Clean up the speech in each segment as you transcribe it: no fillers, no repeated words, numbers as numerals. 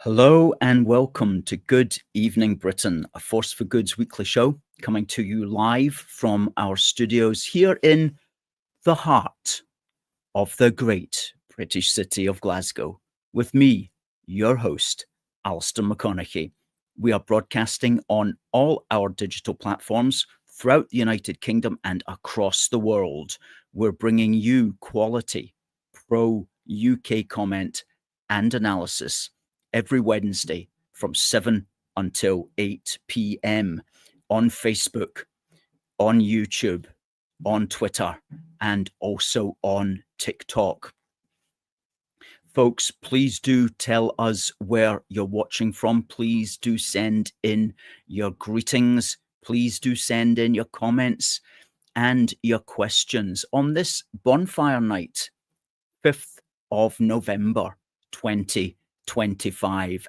Hello and welcome to Good Evening Britain, a Force for Good's weekly show coming to you live from our studios here in the heart of the great British city of Glasgow, with me, your host, Alistair McConnachie. We are broadcasting on all our digital platforms throughout the United Kingdom and across the world. We're bringing you quality, pro-UK comment and analysis every Wednesday from 7 until 8 p.m. on Facebook, on YouTube, on Twitter, and also on TikTok. Folks, please do tell us where you're watching from. Please do send in your greetings. Please do send in your comments and your questions on this Bonfire Night, 5th of November, 2025.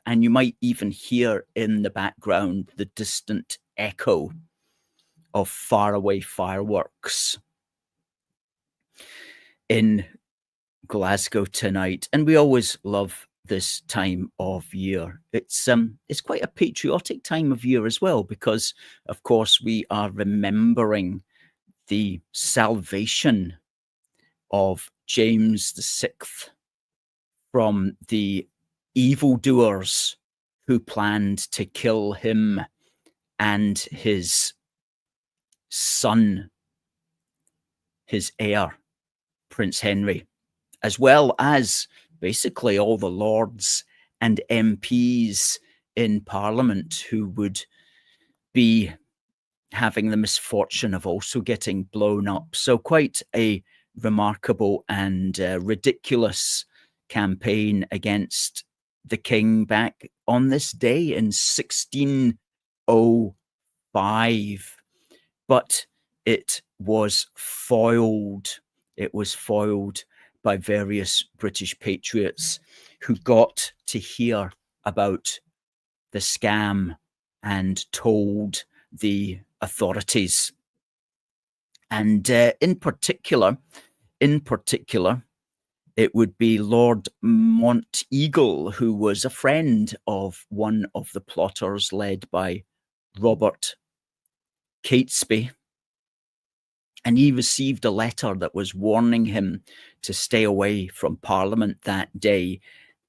And you might even hear in the background the distant echo of faraway fireworks in Glasgow tonight. And we always love this time of year. It's quite a patriotic time of year as well, because of course we are remembering the salvation of James VI from the evildoers who planned to kill him and his son, his heir, Prince Henry, as well as basically all the lords and MPs in Parliament who would be having the misfortune of also getting blown up. So quite a remarkable and ridiculous campaign against the king back on this day in 1605. But it was foiled. It was foiled by various British patriots who got to hear about the scam and told the authorities. And in particular, it would be Lord Monteagle, who was a friend of one of the plotters led by Robert Catesby. And he received a letter that was warning him to stay away from Parliament that day.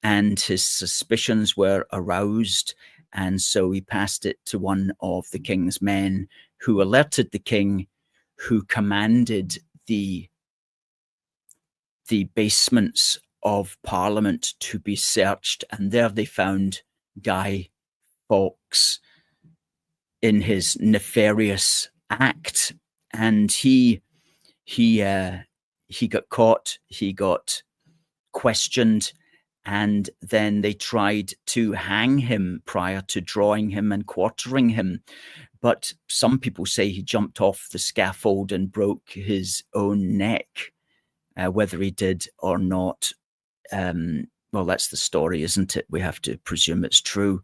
And his suspicions were aroused. And so he passed it to one of the king's men, who alerted the king, who commanded the basements of Parliament to be searched. And there they found Guy Fawkes in his nefarious act. And he got caught, he got questioned, and then they tried to hang him prior to drawing him and quartering him. But some people say he jumped off the scaffold and broke his own neck. Whether he did or not, well, that's the story, isn't it? We have to presume it's true.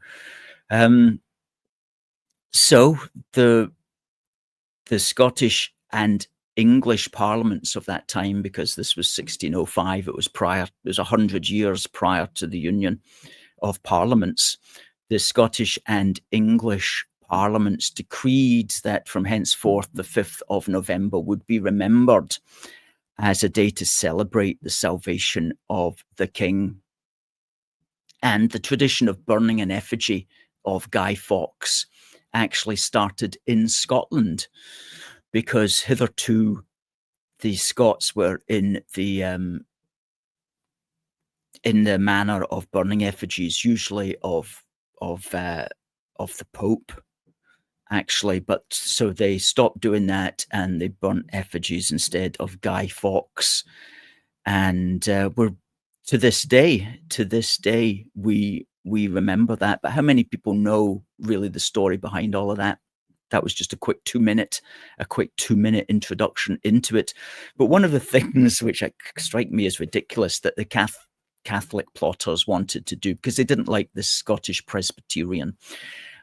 So the Scottish and English parliaments of that time, because this was 1605, it was 100 years prior to the union of parliaments. The Scottish and English parliaments decreed that from henceforth the 5th of November would be remembered as a day to celebrate the salvation of the king. And the tradition of burning an effigy of Guy Fawkes actually started in Scotland, because hitherto the Scots were in the manner of burning effigies, usually of the Pope, actually. But so they stopped doing that and they burnt effigies instead of Guy Fawkes. And we're to this day we remember that. But how many people know really the story behind all of that? That was just a quick 2-minute introduction into it. But one of the things which strike me as ridiculous that the Catholic plotters wanted to do, because they didn't like the Scottish Presbyterian.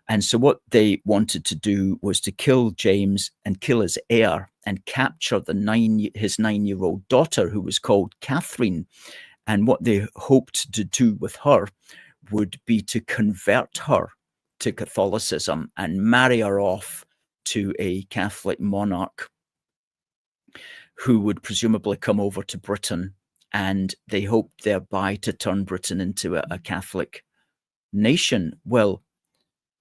And so what they wanted to do was to kill James and kill his heir and capture his 9-year-old daughter, who was called Catherine. And what they hoped to do with her would be to convert her to Catholicism and marry her off to a Catholic monarch who would presumably come over to Britain, and they hoped thereby to turn Britain into a Catholic nation. Well,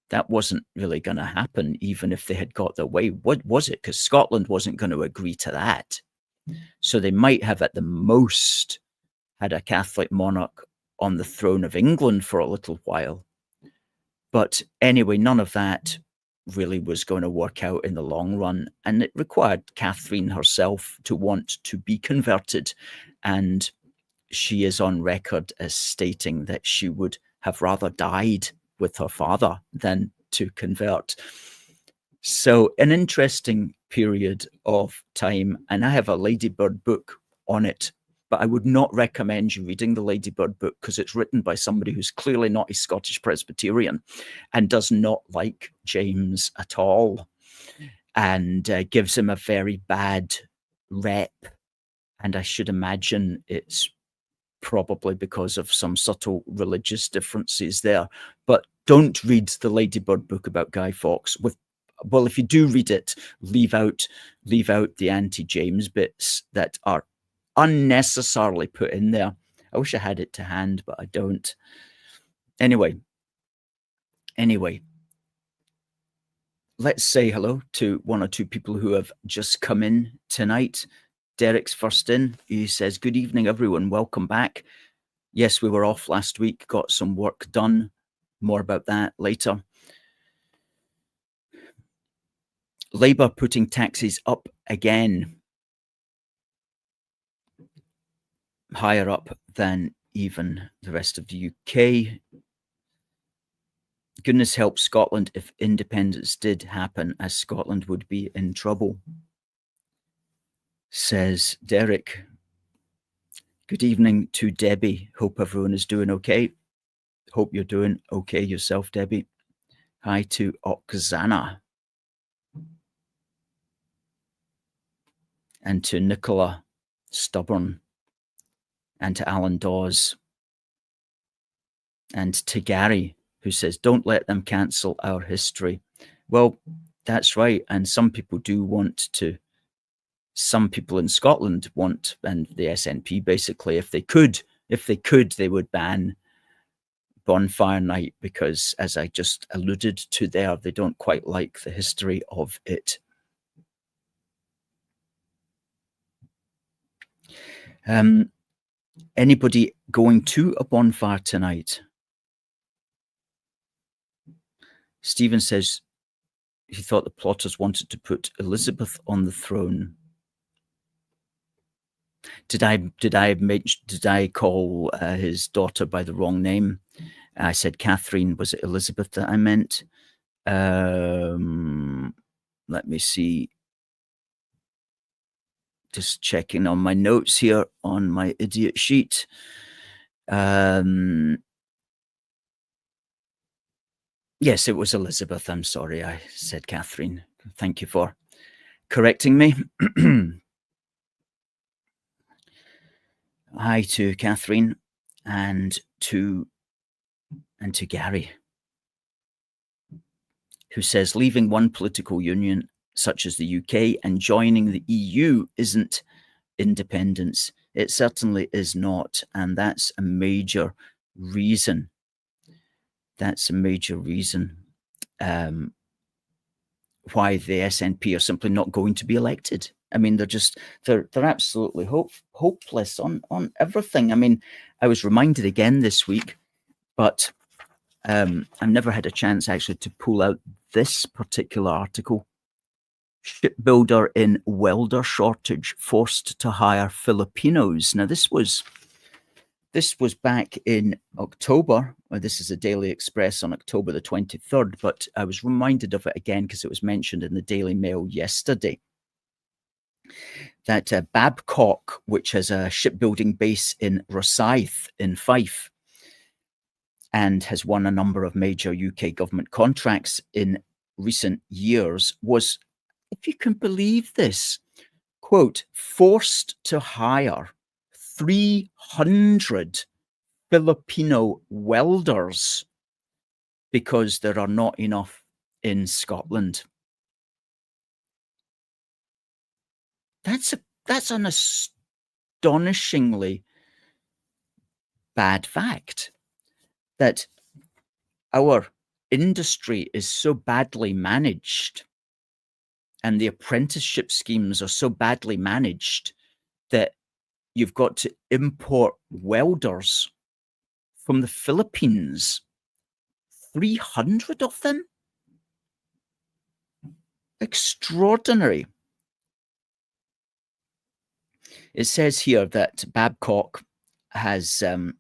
that wasn't really going to happen, even if they had got their way. What was it? Because Scotland wasn't going to agree to that. So they might have at the most had a Catholic monarch on the throne of England for a little while. But anyway, none of that really was going to work out in the long run. And it required Catherine herself to want to be converted. And she is on record as stating that she would have rather died with her father than to convert. So an interesting period of time. And I have a Ladybird book on it, but I would not recommend you reading the Ladybird book because it's written by somebody who's clearly not a Scottish Presbyterian and does not like James at all, and gives him a very bad rep. And I should imagine it's probably because of some subtle religious differences there. But don't read the Ladybird book about Guy Fawkes. Well, if you do read it, leave out the anti-James bits that are unnecessarily put in there. I wish I had it to hand, but I don't. Anyway, let's say hello to one or two people who have just come in tonight. Derek's first in. He says, "Good evening, everyone. Welcome back. Yes, we were off last week, got some work done. More about that later. Labour putting taxes up again, higher up than even the rest of the UK. Goodness help Scotland if independence did happen, as Scotland would be in trouble," says Derek. Good evening to Debbie. Hope everyone is doing okay. Hope you're doing okay yourself, Debbie. Hi to Oksana. And to Nicola Stubborn. And to Alan Dawes. And to Gary, who says, "Don't let them cancel our history." Well, that's right. And some people do want to. Some people in Scotland want, and the SNP basically, if they could, they would ban Bonfire Night because, as I just alluded to there, they don't quite like the history of it. Anybody going to a bonfire tonight? Stephen says he thought the plotters wanted to put Elizabeth on the throne. Did I call his daughter by the wrong name? I said Catherine. Was it Elizabeth that I meant? Let me see. Just checking on my notes here on my idiot sheet. Yes, it was Elizabeth. I'm sorry, I said Catherine. Thank you for correcting me. Hi to Catherine and to Gary, who says leaving one political union such as the UK and joining the EU isn't independence. It certainly is not, and that's a major reason. That's a major reason why the SNP are simply not going to be elected. I mean, they're absolutely hopeless on everything. I mean, I was reminded again this week, but I've never had a chance actually to pull out this particular article. Shipbuilder in welder shortage forced to hire Filipinos. Now, this was back in October. This is a Daily Express on October the 23rd, but I was reminded of it again because it was mentioned in the Daily Mail yesterday. That Babcock, which has a shipbuilding base in Rosyth in Fife, and has won a number of major UK government contracts in recent years, was, if you can believe this, quote, forced to hire 300 Filipino welders because there are not enough in Scotland. That's an astonishingly bad fact, that our industry is so badly managed and the apprenticeship schemes are so badly managed that you've got to import welders from the Philippines. 300 of them? Extraordinary. It says here that Babcock has a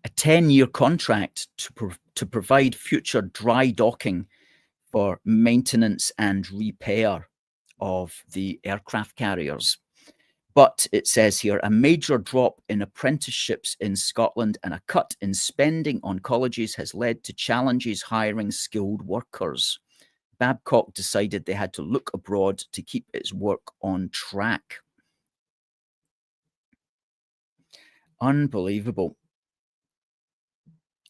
10-year contract to provide future dry docking for maintenance and repair of the aircraft carriers. But it says here, a major drop in apprenticeships in Scotland and a cut in spending on colleges has led to challenges hiring skilled workers. Babcock decided they had to look abroad to keep its work on track. Unbelievable.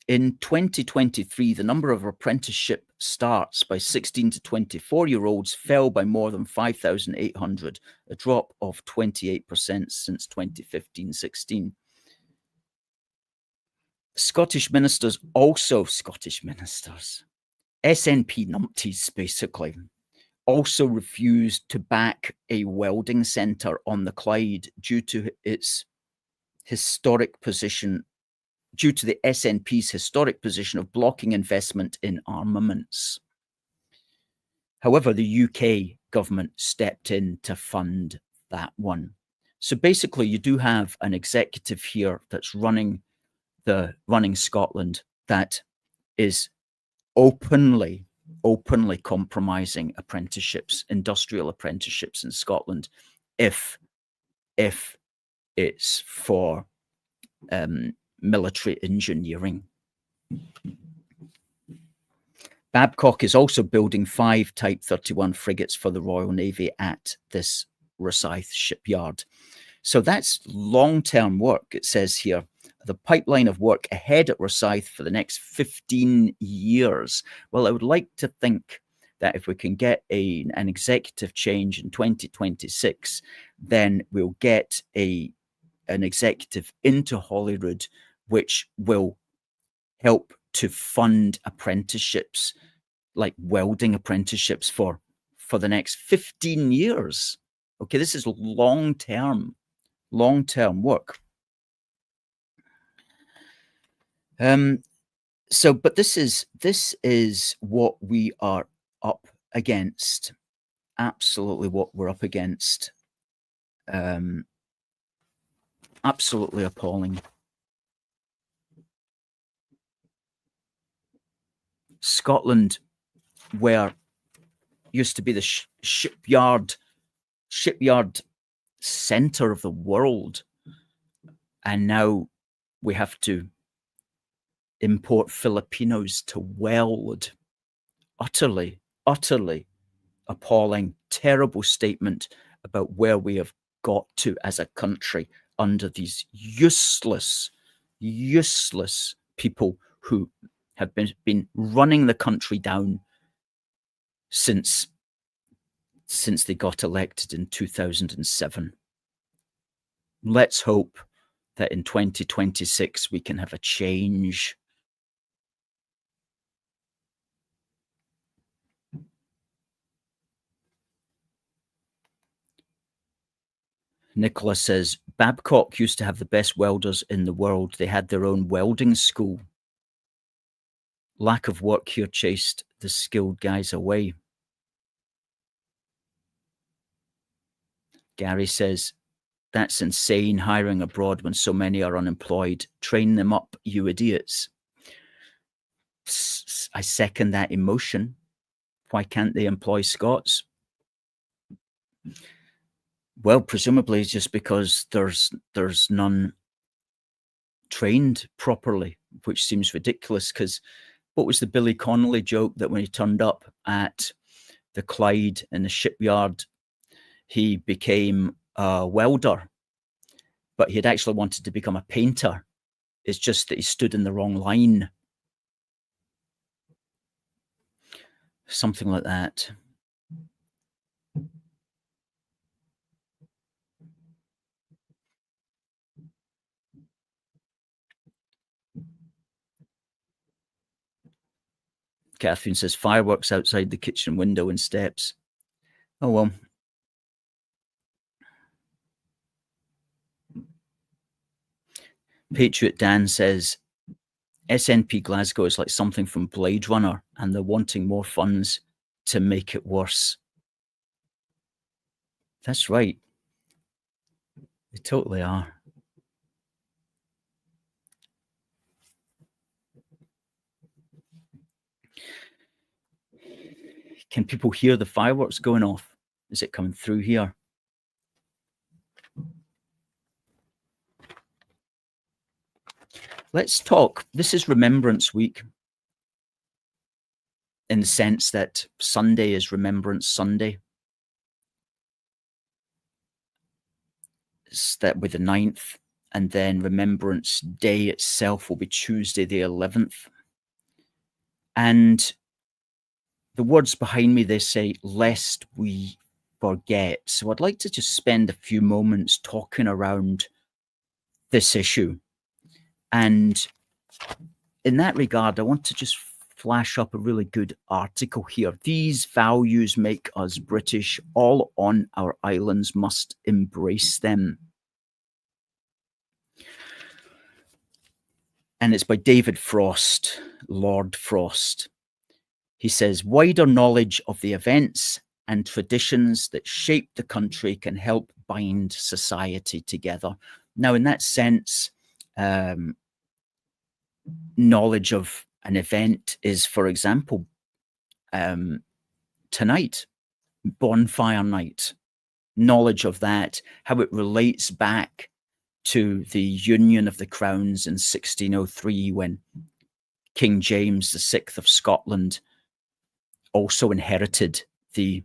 In 2023, the number of apprenticeship starts by 16 to 24-year-olds fell by more than 5,800, a drop of 28% since 2015-16. Scottish ministers, SNP numpties basically, also refused to back a welding centre on the Clyde due to its historic position, due to the SNP's historic position of blocking investment in armaments. However, the UK government stepped in to fund that one. So basically, you do have an executive here that's running Scotland that is openly compromising apprenticeships, industrial apprenticeships in Scotland, if it's for military engineering. Babcock is also building 5 Type 31 frigates for the Royal Navy at this Rosyth shipyard. So that's long-term work, it says here. The pipeline of work ahead at Rosyth for the next 15 years. Well, I would like to think that if we can get an executive change in 2026, then we'll get an executive into Holyrood, which will help to fund apprenticeships, like welding apprenticeships for the next 15 years. Okay, this is long-term work. But this is what we are up against. Absolutely what we're up against. Absolutely appalling. Scotland, where used to be the shipyard center of the world, and now we have to import Filipinos to weld. Utterly appalling, terrible statement about where we have got to as a country under these useless people who have been running the country down since they got elected in 2007. Let's hope that in 2026 we can have a change. Nicola says, Babcock used to have the best welders in the world. They had their own welding school. Lack of work here chased the skilled guys away. Gary says, that's insane, hiring abroad when so many are unemployed. Train them up, you idiots. I second that emotion. Why can't they employ Scots? Well, presumably it's just because there's none trained properly, which seems ridiculous, because what was the Billy Connolly joke that when he turned up at the Clyde in the shipyard, he became a welder? but he had actually wanted to become a painter. It's just that he stood in the wrong line. Something like that. Catherine says, fireworks outside the kitchen window and steps. Oh, well. Patriot Dan says, SNP Glasgow is like something from Blade Runner, and they're wanting more funds to make it worse. That's right. They totally are. Can people hear the fireworks going off? Is it coming through here? Let's talk. This is Remembrance Week, in the sense that Sunday is Remembrance Sunday. That with the 9th, and then Remembrance Day itself will be Tuesday the 11th. And the words behind me, they say, lest we forget. So I'd like to just spend a few moments talking around this issue. And in that regard, I want to just flash up a really good article here. These values make us British. All on our islands must embrace them. And it's by David Frost, Lord Frost. He says, wider knowledge of the events and traditions that shape the country can help bind society together. Now, in that sense, knowledge of an event is, for example, tonight, Bonfire Night. Knowledge of that, how it relates back to the Union of the Crowns in 1603, when King James VI of Scotland also inherited the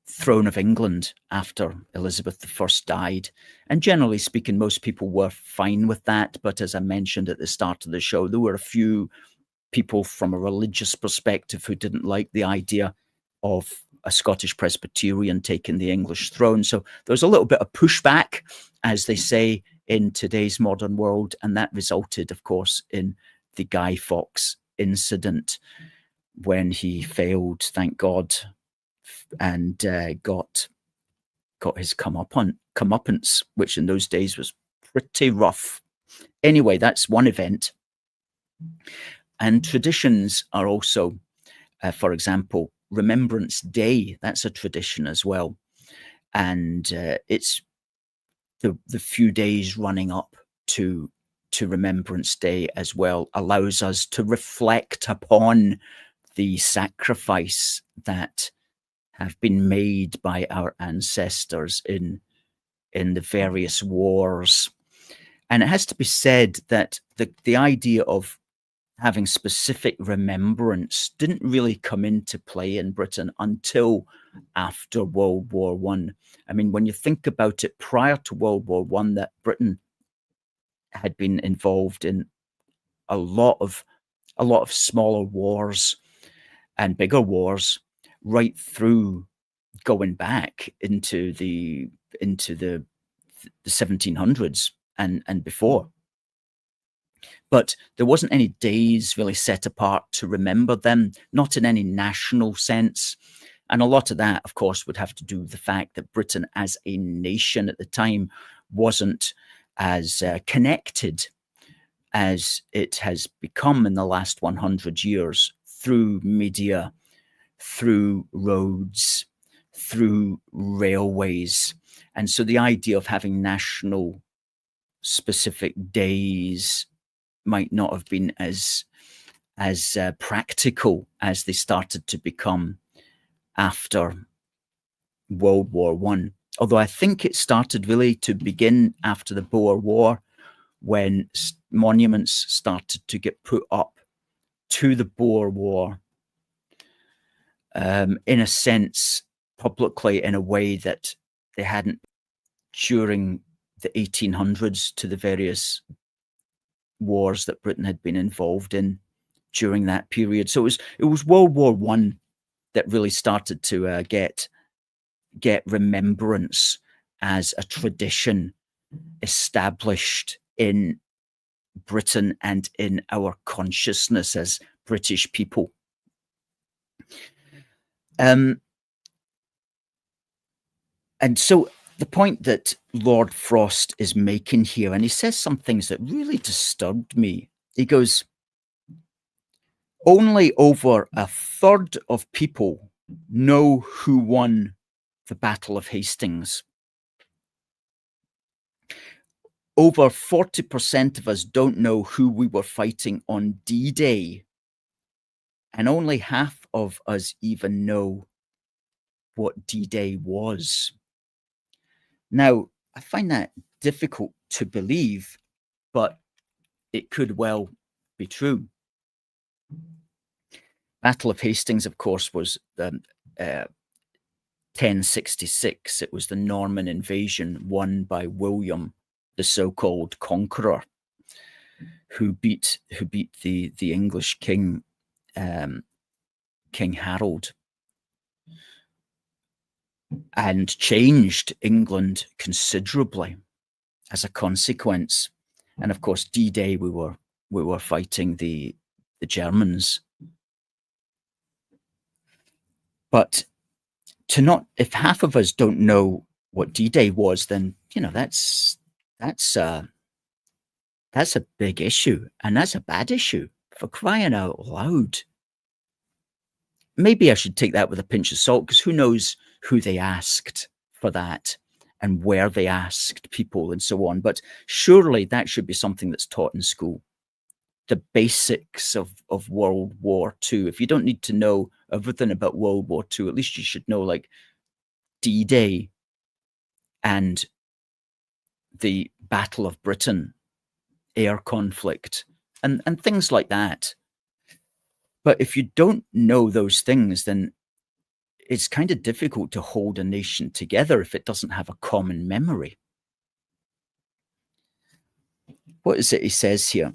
throne of England after Elizabeth I died. And generally speaking, most people were fine with that. But as I mentioned at the start of the show, there were a few people from a religious perspective who didn't like the idea of a Scottish Presbyterian taking the English throne. So there's a little bit of pushback, as they say in today's modern world. And that resulted, of course, in the Guy Fawkes incident, when he failed, thank God, and got his comeuppance, which in those days was pretty rough. Anyway, that's one event. And traditions are also, for example, Remembrance Day. That's a tradition as well. And it's the few days running up to Remembrance Day as well allows us to reflect upon the sacrifice that have been made by our ancestors in the various wars. And it has to be said that the idea of having specific remembrance didn't really come into play in Britain until after World War I. I mean, when you think about it, prior to World War I, that Britain had been involved in a lot of smaller wars and bigger wars, right through going back into the 1700s and before. But there wasn't any days really set apart to remember them, not in any national sense. And a lot of that, of course, would have to do with the fact that Britain as a nation at the time wasn't as connected as it has become in the last 100 years through media, through roads, through railways. And so the idea of having national specific days might not have been as practical as they started to become after World War I. Although I think it started really to begin after the Boer War, when monuments started to get put up to the Boer War, in a sense, publicly, in a way that they hadn't during the 1800s to the various wars that Britain had been involved in during that period. So it was World War One that really started to get remembrance as a tradition established in Britain and in our consciousness as British people. And so the point that Lord Frost is making here, and he says some things that really disturbed me. He goes, only over a third of people know who won the Battle of Hastings. Over 40% of us don't know who we were fighting on D-Day. And only half of us even know what D-Day was. Now, I find that difficult to believe, but it could well be true. Battle of Hastings, of course, was 1066. It was the Norman invasion won by William, the so-called conqueror, who beat the English king, King Harold, and changed England considerably as a consequence. And of course, D-Day, we were fighting the Germans. But if half of us don't know what D-Day was, then that's a big issue, and that's a bad issue, for crying out loud. Maybe I should take that with a pinch of salt, because who knows who they asked for that and where they asked people and so on. But surely that should be something that's taught in school. The basics of World War II. If you don't need to know everything about World War II, at least you should know like D-Day and the Battle of Britain, air conflict, and things like that. But if you don't know those things, then it's kind of difficult to hold a nation together if it doesn't have a common memory. What is it he says here?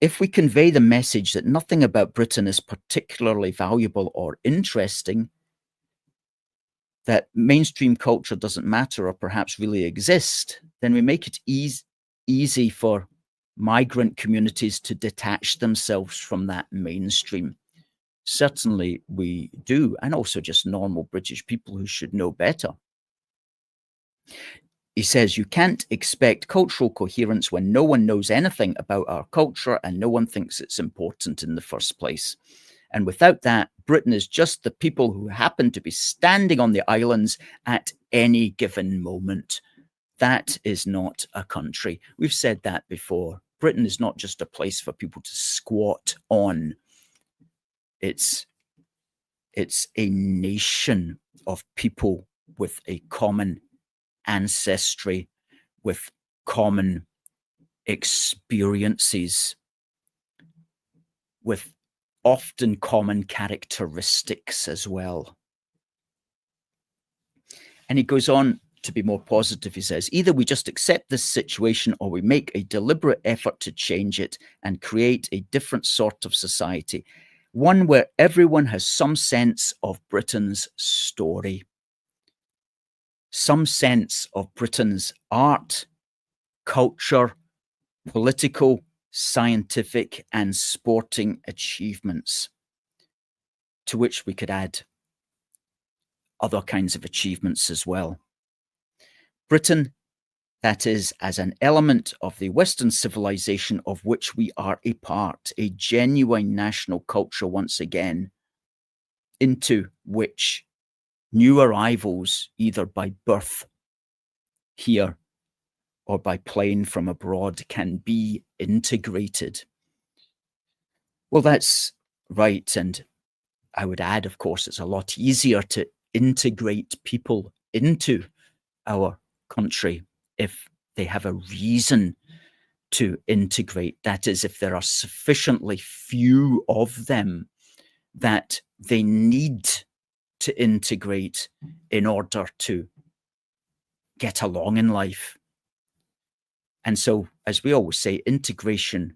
If we convey the message that nothing about Britain is particularly valuable or interesting, that mainstream culture doesn't matter or perhaps really exist, then we make it easy for migrant communities to detach themselves from that mainstream. Certainly we do, and also just normal British people who should know better. He says, you can't expect cultural coherence when no one knows anything about our culture and no one thinks it's important in the first place. And without that, Britain is just the people who happen to be standing on the islands at any given moment. That is not a country. We've said that before. Britain is not just a place for people to squat on. It's a nation of people with a common ancestry, with common experiences, with often common characteristics as well. And he goes on to be more positive. He says, either we just accept this situation or we make a deliberate effort to change it and create a different sort of society, one where everyone has some sense of Britain's story, some sense of Britain's art, culture, political, scientific, and sporting achievements, to which we could add other kinds of achievements as well. Britain, that is, as an element of the Western civilization of which we are a part, a genuine national culture once again, into which new arrivals, either by birth here or by plane from abroad, can be integrated. Well, that's right. And I would add, of course, it's a lot easier to integrate people into our country if they have a reason to integrate. That is, if there are sufficiently few of them that they need to integrate in order to get along in life. And so, as we always say, integration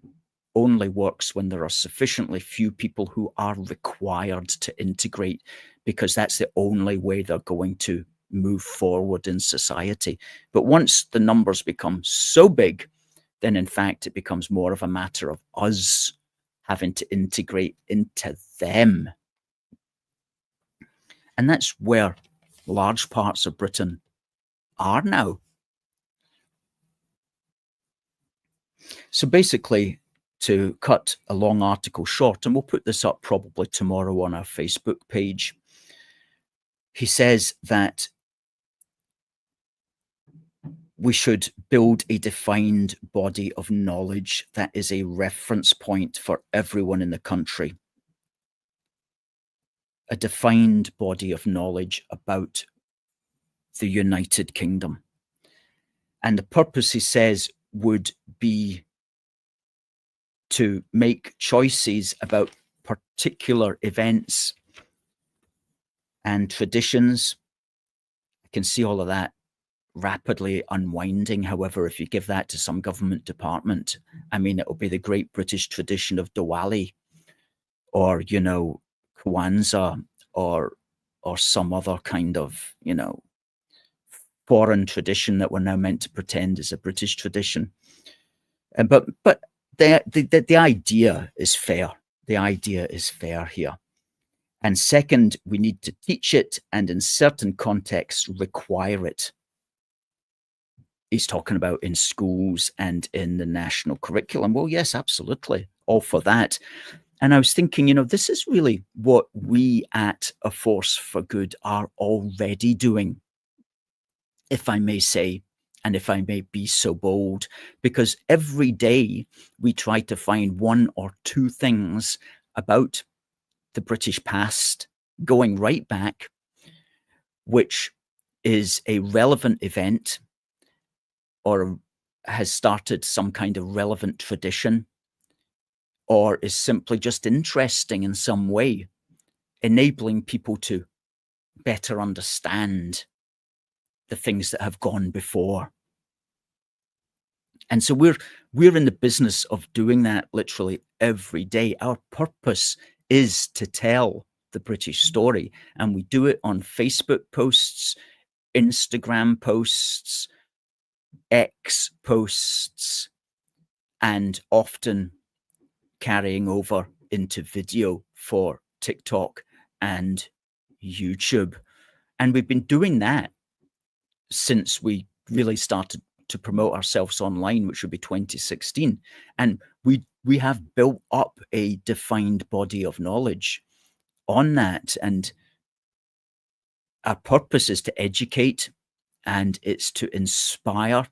only works when there are sufficiently few people who are required to integrate, because that's the only way they're going to move forward in society. But once the numbers become so big, then in fact it becomes more of a matter of us having to integrate into them. And that's where large parts of Britain are now. So basically, to cut a long article short, and we'll put this up probably tomorrow on our Facebook page, he says that we should build a defined body of knowledge that is a reference point for everyone in the country. A defined body of knowledge about the United Kingdom. And the purpose, he says, would be to make choices about particular events and traditions. I can see all of that rapidly unwinding. However, if you give that to some government department, I mean, it'll be the great British tradition of Diwali, or, you know, Kwanzaa, or some other kind of, you know, foreign tradition that we're now meant to pretend is a British tradition. But the idea is fair. The idea is fair here. And second, we need to teach it, and in certain contexts require it. He's talking about in schools and in the national curriculum. Well, yes, absolutely. All for that. And I was thinking, you know, this is really what we at A Force for Good are already doing, if I may say, and if I may be so bold, because every day we try to find one or two things about the British past, going right back, which is a relevant event or has started some kind of relevant tradition, or is simply just interesting in some way, enabling people to better understand the things that have gone before. And so we're in the business of doing that literally every day. Our purpose is to tell the British story, and we do it on Facebook posts, Instagram posts, X posts, and often carrying over into video for TikTok and YouTube. And we've been doing that since we really started to promote ourselves online, which would be 2016. And we have built up a defined body of knowledge on that. And our purpose is to educate, and it's to inspire,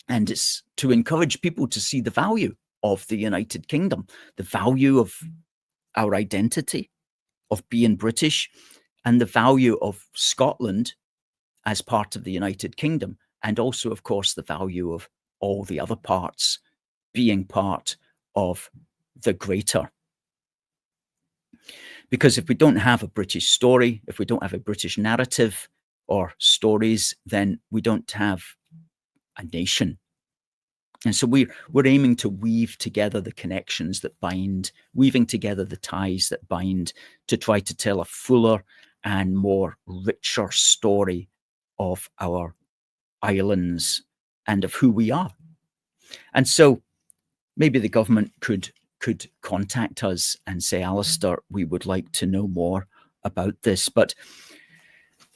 and it's to encourage people to see the value of the United Kingdom, the value of our identity, of being British, and the value of Scotland as part of the United Kingdom, and also, of course, the value of all the other parts being part of the greater. Because if we don't have a British story, if we don't have a British narrative or stories, then we don't have a nation. And so we're aiming to weave together the connections that bind, weaving together the ties that bind, to try to tell a fuller and more richer story of our islands and of who we are. And so maybe the government could contact us and say, Alistair, we would like to know more about this. But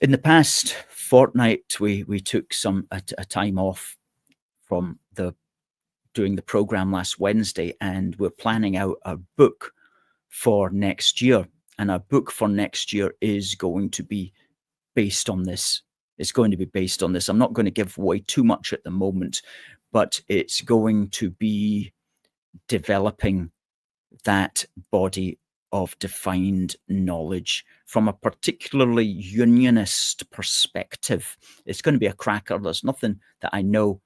in the past fortnight, we took a time off from doing the program last Wednesday, and we're planning out a book for next year. And our book for next year is going to be based on this. It's going to be based on this. I'm not going to give away too much at the moment, but it's going to be developing that body of defined knowledge from a particularly unionist perspective. It's going to be a cracker. There's nothing that I know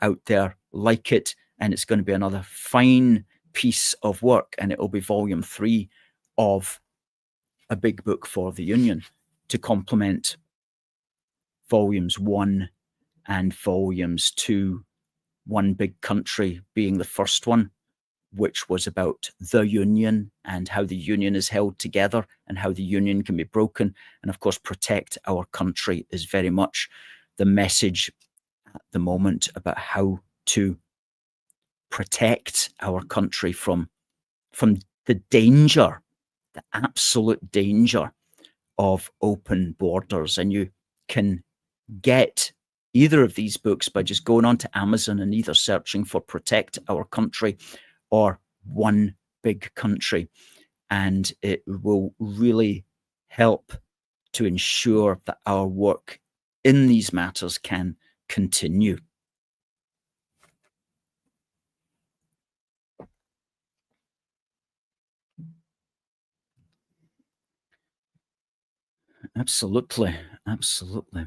out there like it. And it's going to be another fine piece of work. And it will be volume 3 of a big book for the Union to complement volumes 1 and volumes to One Big Country being the first one, which was about the union and how the union is held together and how the union can be broken. And of course, Protect Our Country is very much the message at the moment about how to protect our country from the danger, the absolute danger of open borders. And you can get either of these books by just going on to Amazon and either searching for Protect Our Country or One Big Country. And it will really help to ensure that our work in these matters can continue. Absolutely. Absolutely.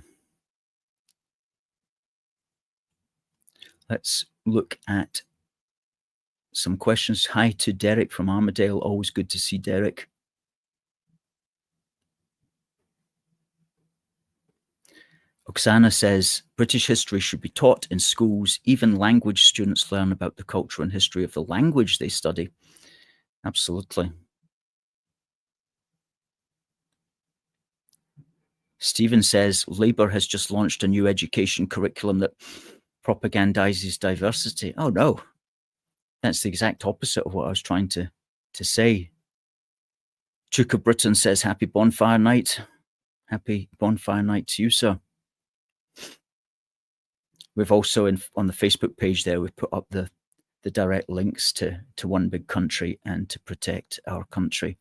Let's look at some questions. Hi to Derek from Armadale. Always good to see Derek. Oksana says, British history should be taught in schools. Even language students learn about the culture and history of the language they study. Absolutely. Stephen says, Labour has just launched a new education curriculum that propagandizes diversity. Oh, no. That's the exact opposite of what I was trying to say. Duke of Britain says, happy Bonfire Night. Happy Bonfire Night to you, sir. We've also, on the Facebook page there, we've put up the direct links to One Big Country and to Protect Our Country.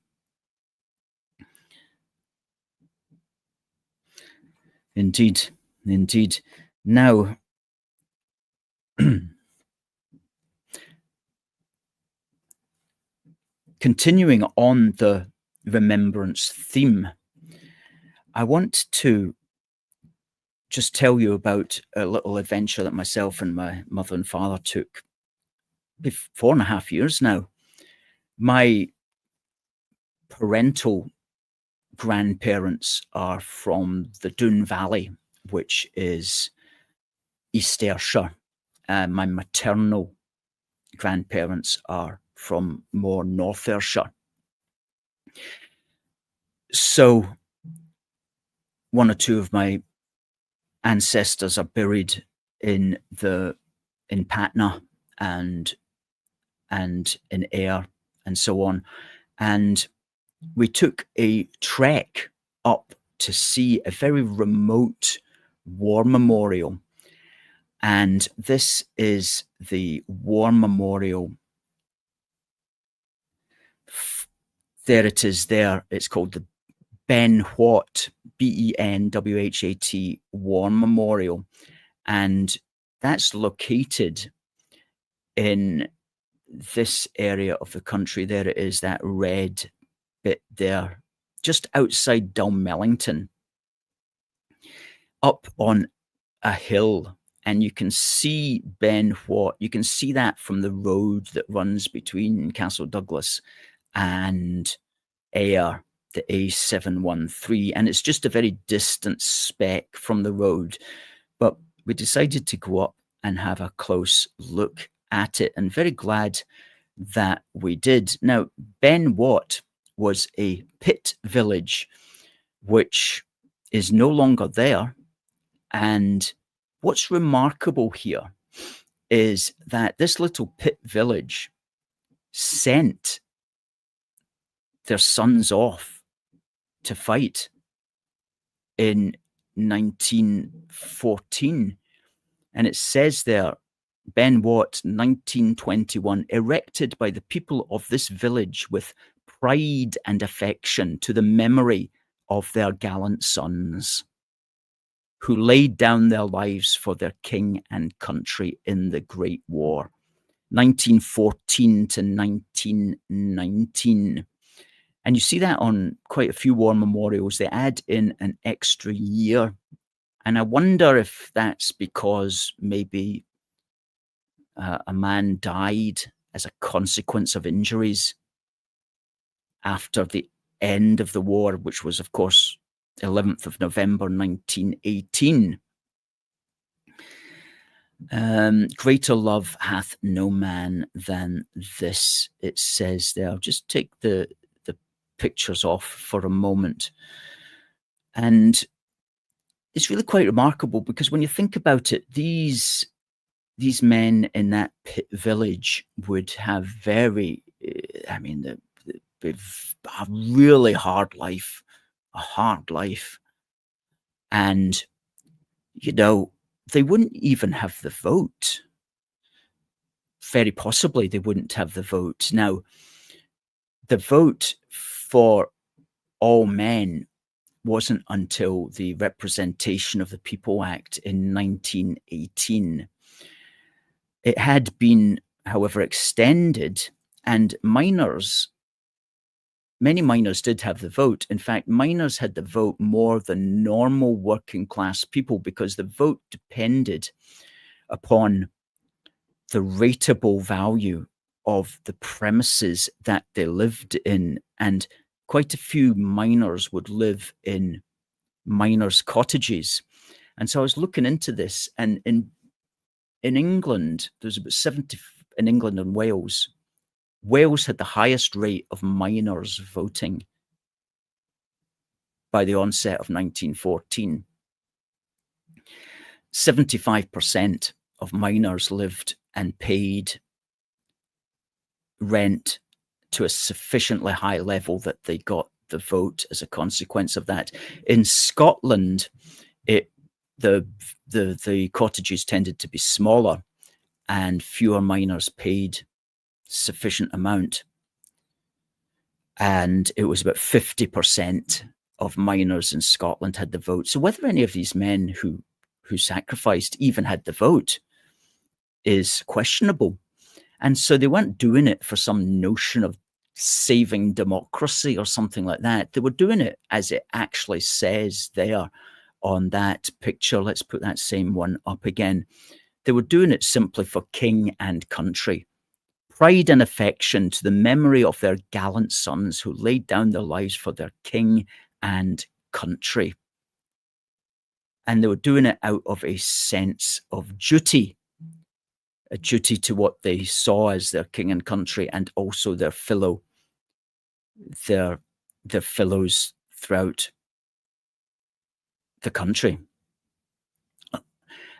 Indeed, indeed. Now, continuing on the remembrance theme, I want to just tell you about a little adventure that myself and my mother and father took 4.5 years now. My parental grandparents are from the Doon Valley, which is East Ayrshire. My maternal grandparents are from more North Ayrshire. So one or two of my ancestors are buried in Patna and in Ayr and so on. And we took a trek up to see a very remote war memorial. And this is the war memorial. There it is there. It's called the Benwhat, Benwhat War Memorial. And that's located in this area of the country. There it is, that red bit there, just outside Dalmellington, up on a hill. And you can see Benwhat. You can see that from the road that runs between Castle Douglas and Ayr, the A713. And it's just a very distant speck from the road. But we decided to go up and have a close look at it, and very glad that we did. Now, Benwhat was a pit village, which is no longer there. And what's remarkable here is that this little pit village sent their sons off to fight in 1914. And it says there, Benwhat, 1921, erected by the people of this village with pride and affection to the memory of their gallant sons, who laid down their lives for their king and country in the Great War, 1914 to 1919. And you see that on quite a few war memorials. They add in an extra year. And I wonder if that's because maybe a man died as a consequence of injuries after the end of the war, which was, of course, 11th of November, 1918. Greater love hath no man than this, it says there. I'll just take the pictures off for a moment. And it's really quite remarkable, because when you think about it, these men in that village would have very, a really hard life, and they wouldn't even have the vote. Very possibly they wouldn't have the vote. Now, the vote for all men wasn't until the Representation of the People Act in 1918. It had been, however, extended, and many miners did have the vote. In fact, miners had the vote more than normal working class people, because the vote depended upon the rateable value of the premises that they lived in. And quite a few miners would live in miners' cottages. And so I was looking into this, and in England, there's about 70 in England and Wales. Wales had the highest rate of miners voting by the onset of 1914. 75% of miners lived and paid rent to a sufficiently high level that they got the vote as a consequence of that. In Scotland, the cottages tended to be smaller, and fewer miners paid sufficient amount, and it was about 50% of miners in Scotland had the vote. So whether any of these men who sacrificed even had the vote is questionable. And so they weren't doing it for some notion of saving democracy or something like that. They were doing it as it actually says there on that picture. Let's put that same one up again. They were doing it simply for king and country. Pride and affection to the memory of their gallant sons who laid down their lives for their king and country. And they were doing it out of a sense of duty, a duty to what they saw as their king and country, and also their fellows throughout the country.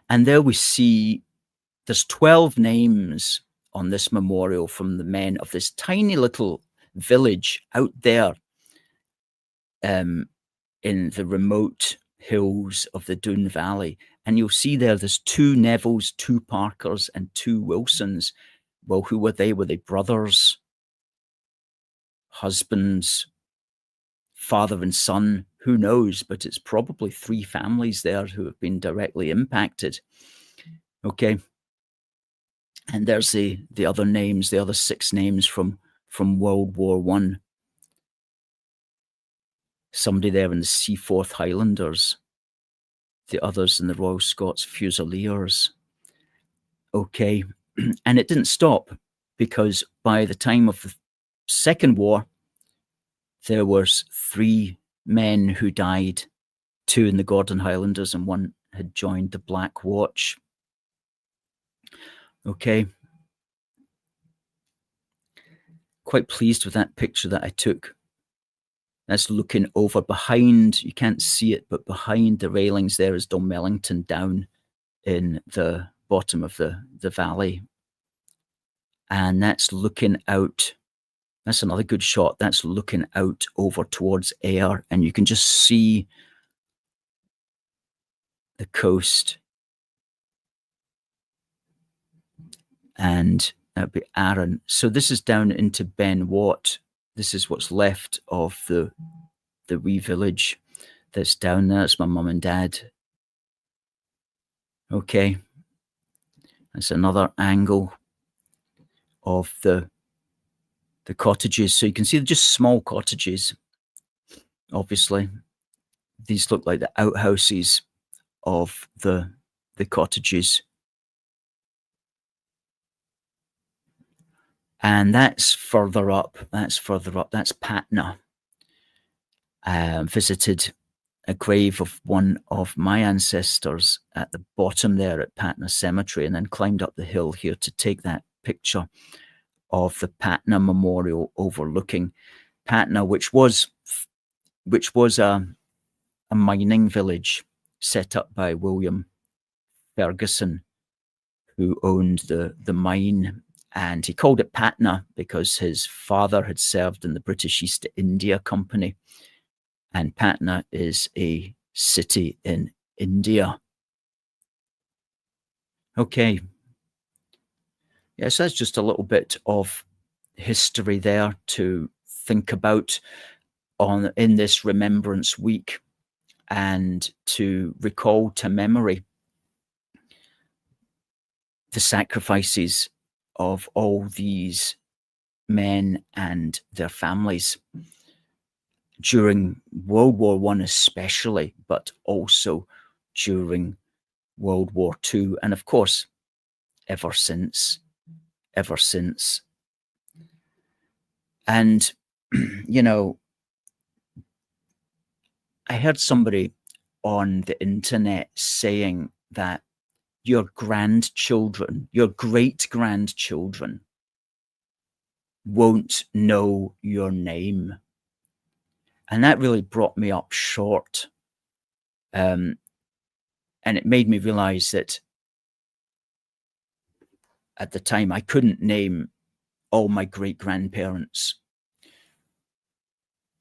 And there we see there's 12 names on this memorial from the men of this tiny little village out there in the remote hills of the Doon Valley. And you'll see there's 2 Nevilles, 2 Parkers, and 2 Wilsons. Well, who were they? Were they brothers, husbands, father and son? Who knows? But it's probably 3 families there who have been directly impacted. Okay. And there's the other names, the other 6 names from World War I. Somebody there in the Seaforth Highlanders, the others in the Royal Scots Fusiliers. Okay, and it didn't stop, because by the time of the Second War, there was 3 men who died, 2 in the Gordon Highlanders and 1 had joined the Black Watch. Okay. Quite pleased with that picture that I took. That's looking over behind, you can't see it, but behind the railings there is Dalmellington down in the bottom of the valley. And that's looking out. That's another good shot. That's looking out over towards Ayr, and you can just see the coast. And that'd be Arran. So this is down into Benwhat. This is what's left of the wee village that's down there. It's my mum and dad. Okay. That's another angle of the cottages. So you can see they're just small cottages, obviously. These look like the outhouses of the cottages. And that's further up. That's Patna. Visited a grave of one of my ancestors at the bottom there at Patna Cemetery, and then climbed up the hill here to take that picture of the Patna Memorial overlooking Patna, which was a mining village set up by William Ferguson, who owned the mine, and he called it Patna because his father had served in the British East India Company, and Patna is a city in India. Okay. Yes, that's just a little bit of history there to think about in this Remembrance Week, and to recall to memory the sacrifices of all these men and their families during World War I especially, but also during World War II, and of course ever since. And you know, I heard somebody on the internet saying that your grandchildren, your great-grandchildren, won't know your name. And that really brought me up short. And it made me realize that at the time I couldn't name all my great-grandparents.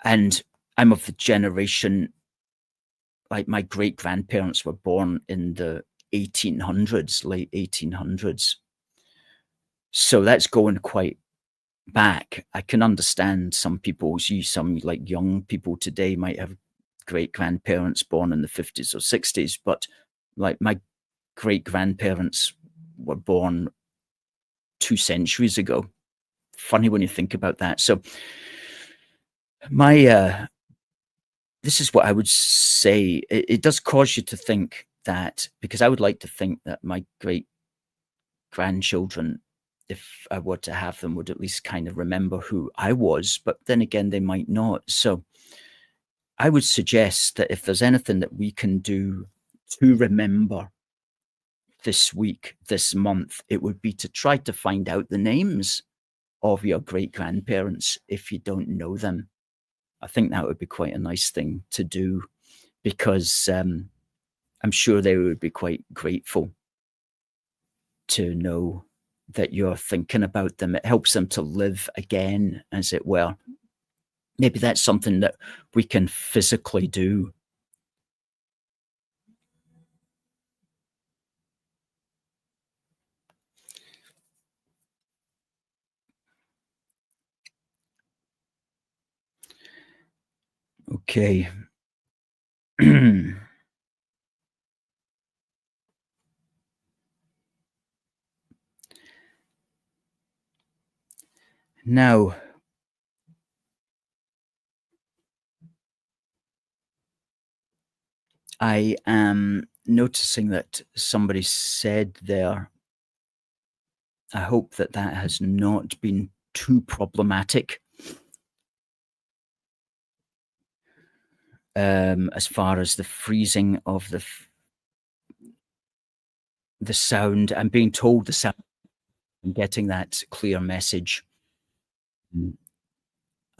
And I'm of the generation, like my great-grandparents were born in the 1800s, late 1800s. So that's going quite back. I can understand some people, some like young people today might have great-grandparents born in the 50s or 60s, but like my great-grandparents were born 2 centuries ago. Funny when you think about that. So this is what I would say. It does cause you to think that, because I would like to think that my great-grandchildren, if I were to have them, would at least kind of remember who I was, but then again, they might not. So I would suggest that if there's anything that we can do to remember this week, this month, it would be to try to find out the names of your great-grandparents if you don't know them. I think that would be quite a nice thing to do, because I'm sure they would be quite grateful to know that you're thinking about them. It helps them to live again, as it were. Maybe that's something that we can physically do. Okay. Now, I am noticing that somebody said there, I hope that that has not been too problematic, as far as the freezing of the sound. I'm being told the sound, I'm getting that clear message.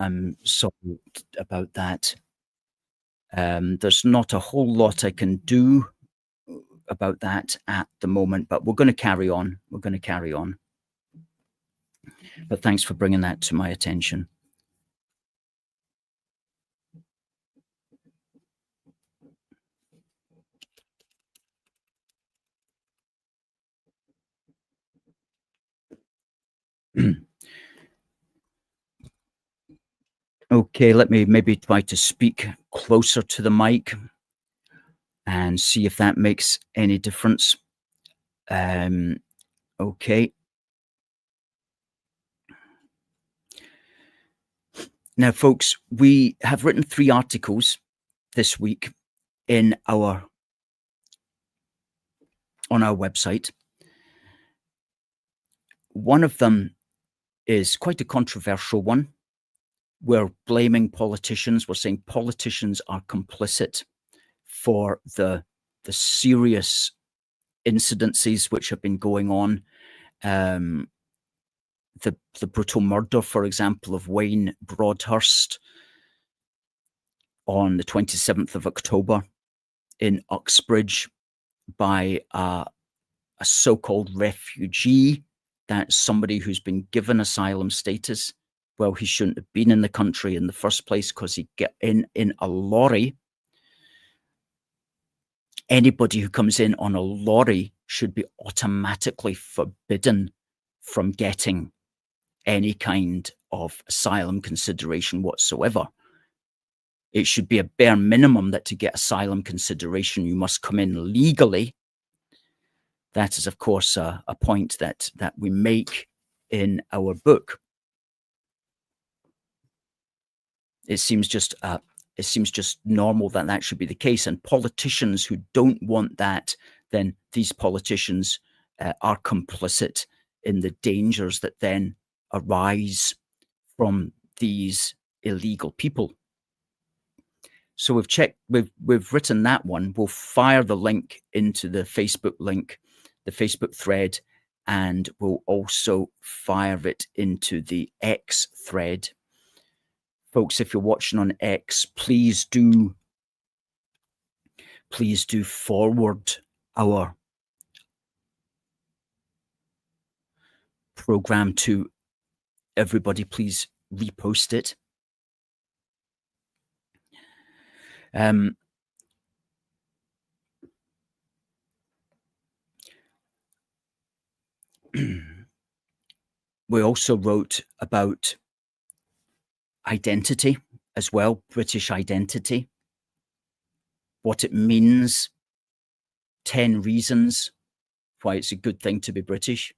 I'm sorry about that. There's not a whole lot I can do about that at the moment, but we're going to carry on. We're going to carry on. But thanks for bringing that to my attention. Okay, let me maybe try to speak closer to the mic and see if that makes any difference. Okay. Now, folks, we have written 3 articles this week on our website. One of them is quite a controversial one. We're blaming politicians. We're saying politicians are complicit for the serious incidences which have been going on. The brutal murder, for example, of Wayne Broadhurst on the 27th of October in Uxbridge by a so-called refugee. That's somebody who's been given asylum status. Well, he shouldn't have been in the country in the first place because he got in a lorry. Anybody who comes in on a lorry should be automatically forbidden from getting any kind of asylum consideration whatsoever. It should be a bare minimum that to get asylum consideration, you must come in legally. That is, of course, a point that we make in our book. It seems just normal that should be the case. And politicians who don't want that, then these politicians are complicit in the dangers that then arise from these illegal people. So we've written that one. We'll fire the link into the Facebook link, the Facebook thread, and we'll also fire it into the X thread. Folks, if you're watching on X, please do forward our program to everybody. Please repost it. We also wrote about identity as well, British identity, what it means, 10 reasons why it's a good thing to be British,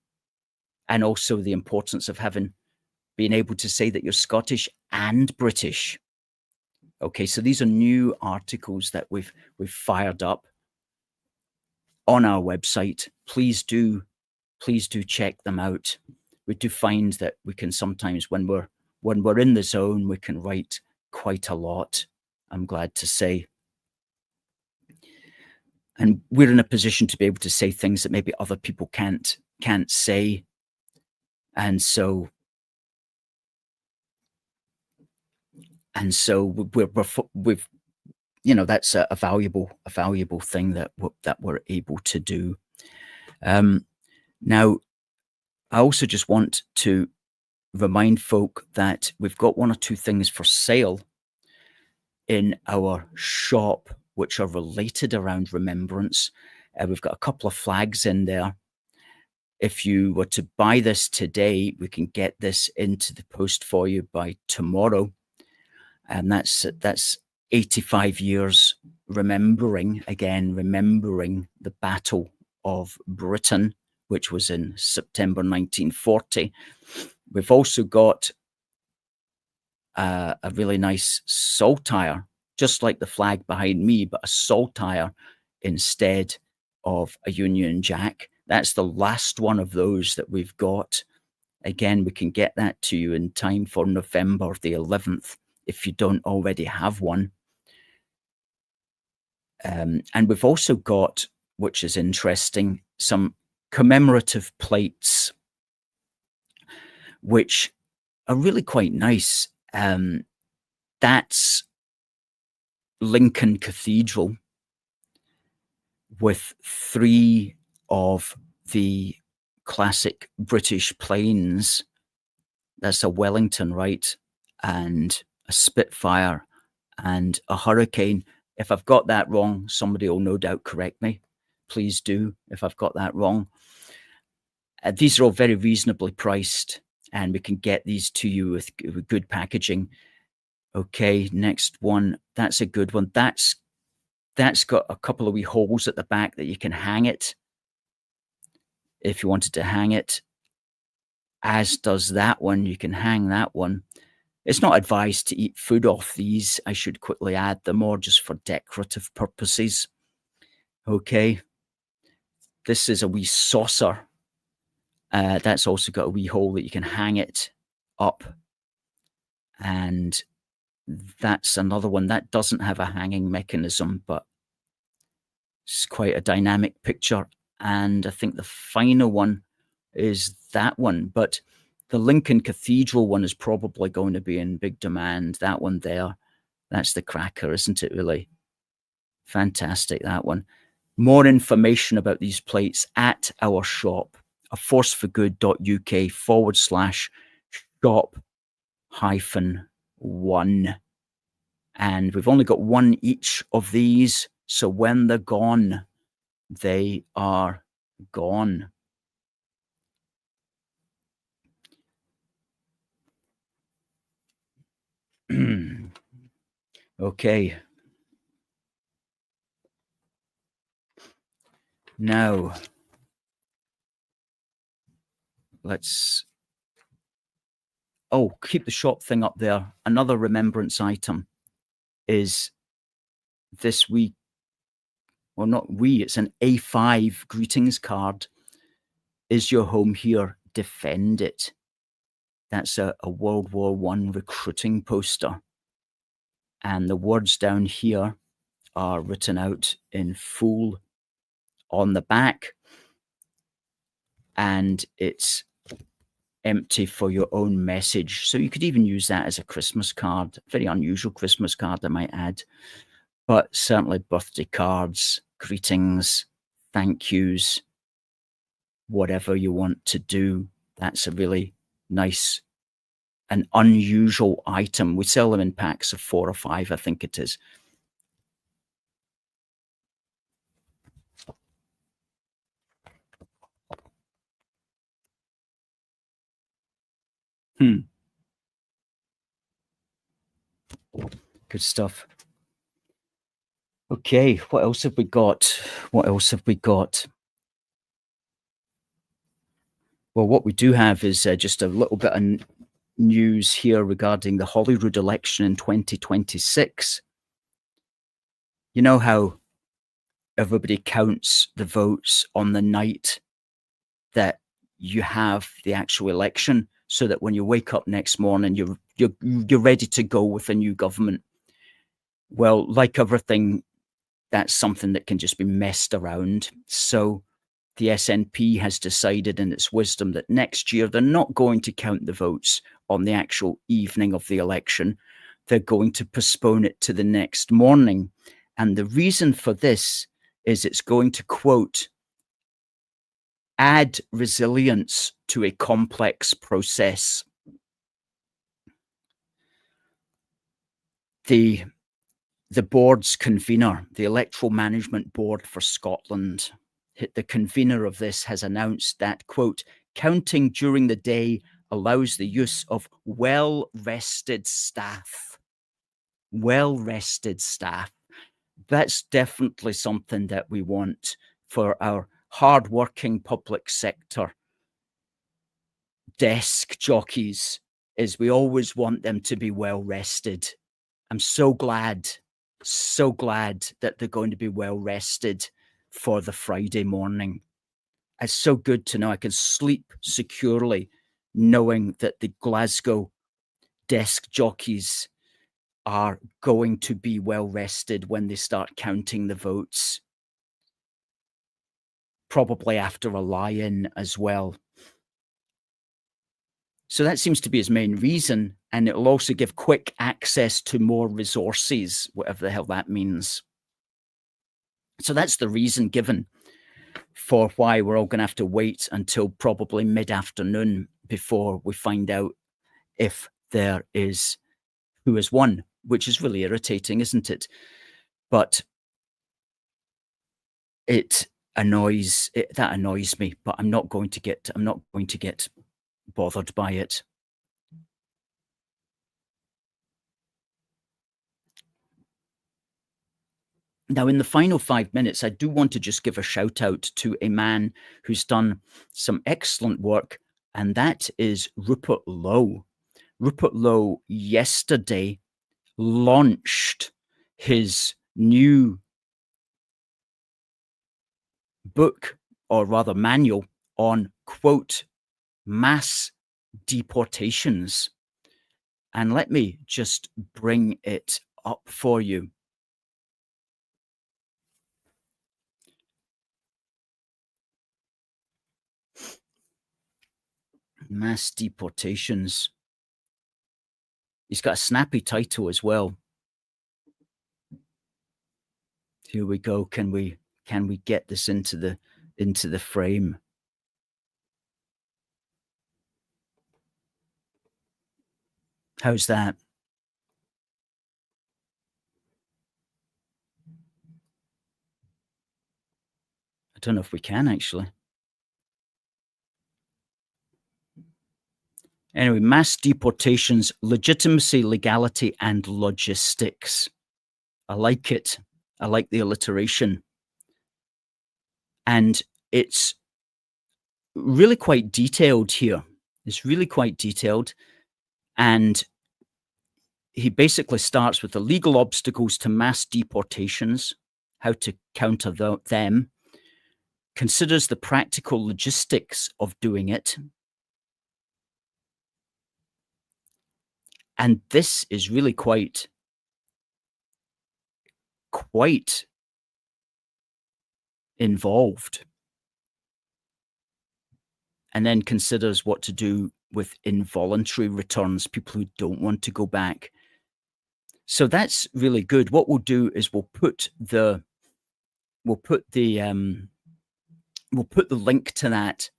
and also the importance of being able to say that you're Scottish and British. Okay, so these are new articles that we've fired up on our website. Please do check them out. We do find that we can sometimes, when we're in the zone, we can write quite a lot, I'm glad to say. And we're in a position to be able to say things that maybe other people can't say. And so we've, you know, that's a valuable thing that we're able to do. Now, I also just want to remind folk that we've got one or two things for sale in our shop which are related around remembrance. We've got a couple of flags in there. If you were to buy this today, we can get this into the post for you by tomorrow. And that's 85 years remembering the Battle of Britain, which was in September 1940. We've also got a really nice saltire, just like the flag behind me, but a saltire instead of a Union Jack. That's the last one of those that we've got. Again, we can get that to you in time for November the 11th, if you don't already have one. And we've also got, which is interesting, some commemorative plates, which are really quite nice. That's Lincoln Cathedral with 3 of the classic British planes. That's a Wellington, right? And a Spitfire and a Hurricane. If I've got that wrong, somebody will no doubt correct me. Please do, if I've got that wrong. These are all very reasonably priced, and we can get these to you with good packaging. Okay, next one. That's a good one. That's got a couple of wee holes at the back that you can hang it if you wanted to hang it. As does that one. You can hang that one. It's not advised to eat food off these. I should quickly add them, or just for decorative purposes. Okay. This is a wee saucer. That's also got a wee hole that you can hang it up. And that's another one that doesn't have a hanging mechanism, but It's quite a dynamic picture. And I think the final one is that one. But the Lincoln Cathedral one is probably going to be in big demand. That one there, that's the cracker, isn't it, really? Fantastic, that one. More information about these plates at our shop, aforceforgood.uk/shop-1. And we've only got one each of these. So when they're gone, they are gone. Okay. Now, let's... Oh, keep the shop thing up there. Another remembrance item is this wee... Well, not wee, it's an A5 greetings card. Is your home here? Defend it. That's a World War I recruiting poster. And the words down here are written out in full on the back. And it's empty for your own message. So you could even use that as a Christmas card. Very unusual Christmas card, I might add. But certainly birthday cards, greetings, thank yous, whatever you want to do. That's a really nice and unusual item. We sell them in packs of 4 or 5, I think it is. Good stuff. Okay, what else have we got? What else have we got? Well, what we do have is just a little bit of news here regarding the Holyrood election in 2026. You know how everybody counts the votes on the night that you have the actual election, so that when you wake up next morning, you're ready to go with a new government. Well, like everything, that's something that can just be messed around. So the SNP has decided in its wisdom that next year they're not going to count the votes on the actual evening of the election. They're going to postpone it to the next morning. And the reason for this is it's going to, quote, add resilience to a complex process. The board's convener, the Electoral Management Board for Scotland, the convener of this has announced that, quote, counting during the day allows the use of well-rested staff. Well-rested staff. That's definitely something that we want for our hard-working public sector desk jockeys, is we always want them to be well-rested. I'm so glad that they're going to be well-rested for the Friday morning. It's so good to know I can sleep securely knowing that the Glasgow desk jockeys are going to be well-rested when they start counting the votes. Probably after a lie-in as well. So that seems to be his main reason. And it'll also give quick access to more resources, whatever the hell that means. So that's the reason given for why we're all going to have to wait until probably mid-afternoon before we find out if there is who has won, which is really irritating, isn't it? But that annoys me, but I'm not going to get bothered by it. Now, in the final 5 minutes, I do want to just give a shout out to a man who's done some excellent work, and that is Rupert Lowe. Rupert Lowe yesterday launched his new book, or rather manual, on, quote, mass deportations. And let me just bring it up for you. Mass deportations. He's got a snappy title as well. Here we go. Can we get this into the frame? How's that? I don't know if we can actually. Anyway, mass deportations, legitimacy, legality, and logistics. I like it. I like the alliteration. And it's really quite detailed here. It's really quite detailed. And he basically starts with the legal obstacles to mass deportations, how to counter them, considers the practical logistics of doing it. And this is really quite involved. And then considers what to do with involuntary returns, people who don't want to go back. So that's really good. What we'll do is we'll put the link to that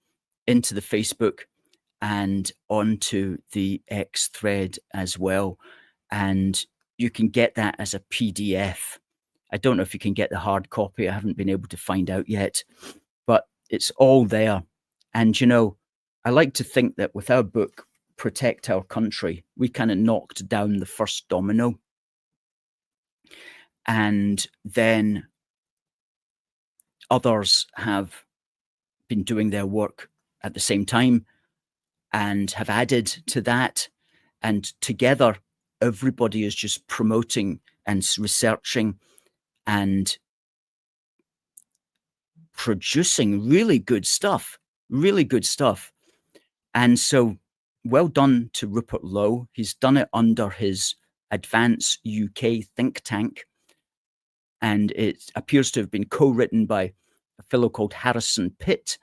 into the Facebook and onto the X thread as well. And you can get that as a PDF. I don't know if you can get the hard copy. I haven't been able to find out yet, but it's all there. And, you know, I like to think that with our book, Protect Our Country, we kind of knocked down the first domino. And then others have been doing their work at the same time and have added to that. And together, everybody is just promoting and researching and producing really good stuff. And so well done to Rupert Lowe. He's done it under his Advance UK think tank. And it appears to have been co-written by a fellow called Harrison Pitt,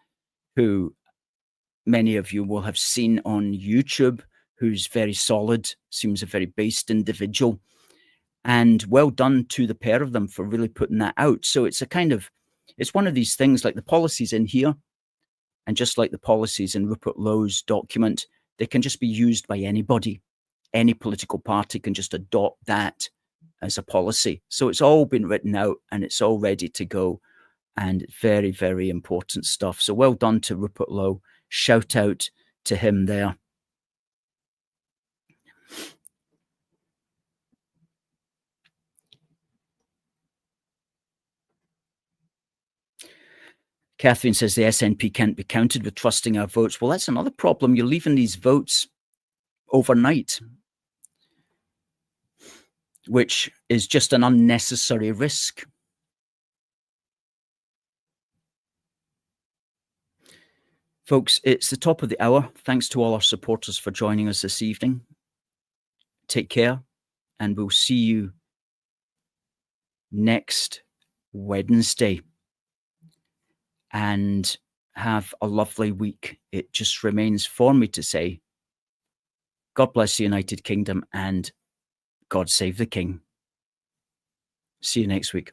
who many of you will have seen on YouTube, who's very solid, seems a very based individual. And well done to the pair of them for really putting that out. So it's it's one of these things like the policies in here, and just like the policies in Rupert Lowe's document, they can just be used by anybody. Any political party can just adopt that as a policy. So it's all been written out and it's all ready to go. And very, very important stuff. So well done to Rupert Lowe. Shout out to him there. Catherine says the SNP can't be counted with trusting our votes. Well, that's another problem. You're leaving these votes overnight, which is just an unnecessary risk. Folks, it's the top of the hour. Thanks to all our supporters for joining us this evening. Take care, and we'll see you next Wednesday. And have a lovely week. It just remains for me to say, God bless the United Kingdom and God save the King. See you next week.